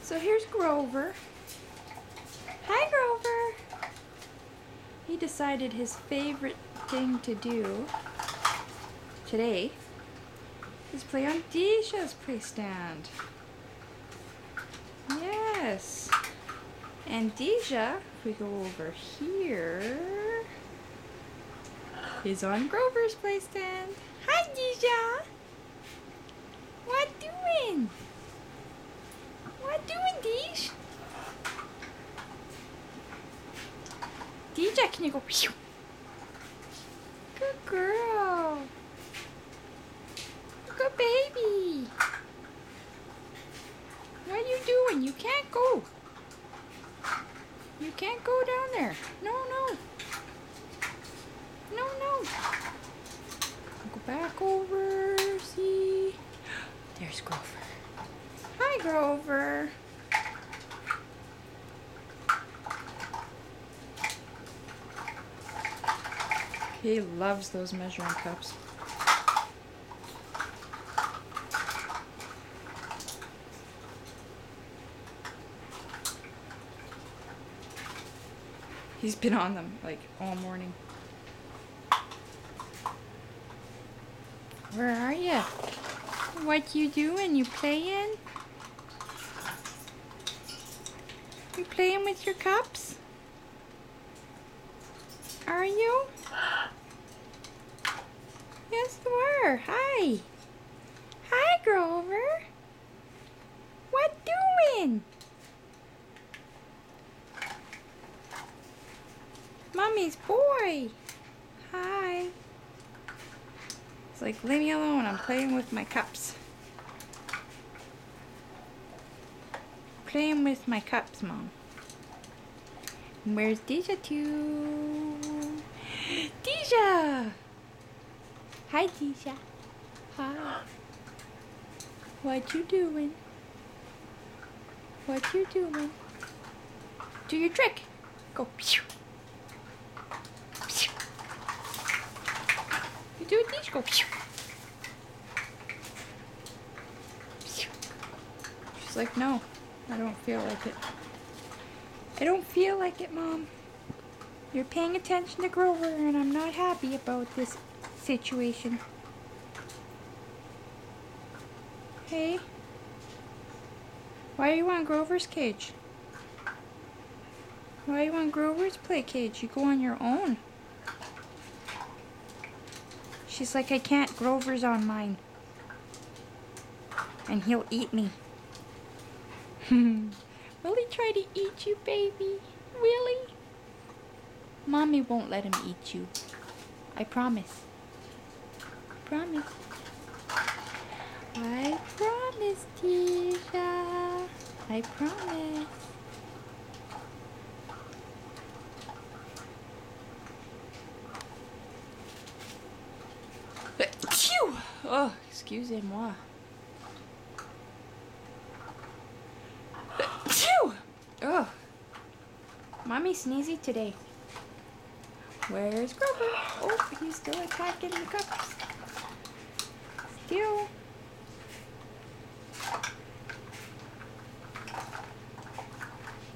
So here's Grover. Hi, Grover. He decided his favorite thing to do today is play on Deja's play stand. Yes. And Deja, if we go over here, is on Grover's play stand. Hi, Deja. What doing? What doing, Deja? Deja, can you go? Good girl. Good baby. What are you doing? You can't go. You can't go down there. No, no. No, no. Go back over. See? There's Grover. Hi, Grover. He loves those measuring cups. He's been on them like all morning. Where are you? What you doing? You playing? You playing with your cups? Are you? Yes, you are. Hi. Hi, Grover. What doing? Mommy's boy. Hi. It's like, leave me alone. I'm playing with my cups. Playing with my cups, Mom. And where's Deja too? Deja! Hi, Deja. Hi. What you doing? What you doing? Do your trick. Go. You do it, Deja. Go. She's like, no, I don't feel like it. I don't feel like it, Mom. You're paying attention to Grover, and I'm not happy about this situation. Hey? Why are you on Grover's cage? Why are you on Grover's play cage? You go on your own. She's like, I can't. Grover's on mine. And he'll eat me. Will he try to eat you, baby? Really? Mommy won't let him eat you. I promise. Promise. I promise, Deja. I promise. Phew! Oh, excusez-moi. Phew! Oh. Mommy sneezy today. Where's Grover? Oh, he's still attacking the cups. Still.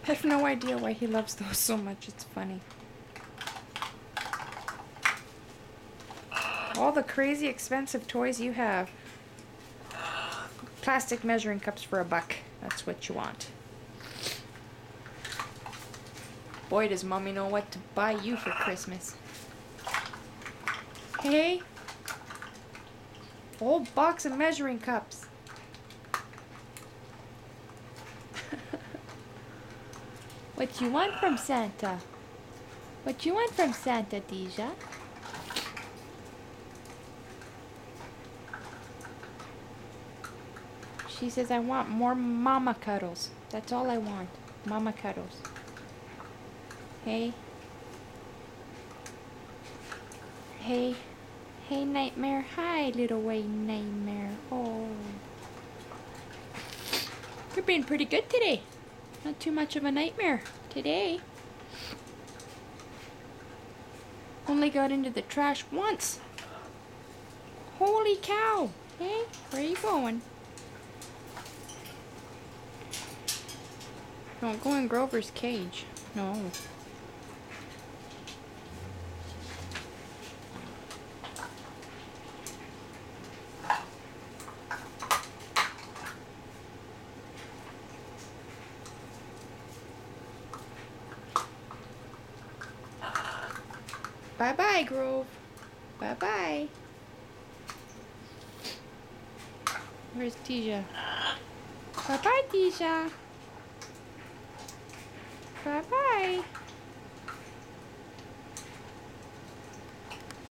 I have no idea why he loves those so much. It's funny. All the crazy expensive toys you have. Plastic measuring cups for $1. That's what you want. Boy, does Mommy know what to buy you for Christmas. Hey? Whole box of measuring cups. What you want from Santa? What you want from Santa, Deja? She says, I want more mama cuddles. That's all I want. Mama cuddles. Hey. Hey. Hey, Nightmare. Hi, little white Nightmare. Oh. You're being pretty good today. Not too much of a nightmare today. Only got into the trash once. Holy cow. Hey, where are you going? Don't go in Grover's cage. No. Bye-bye, Grove. Bye-bye. Where's Tisha? Bye-bye, Tisha. Bye-bye.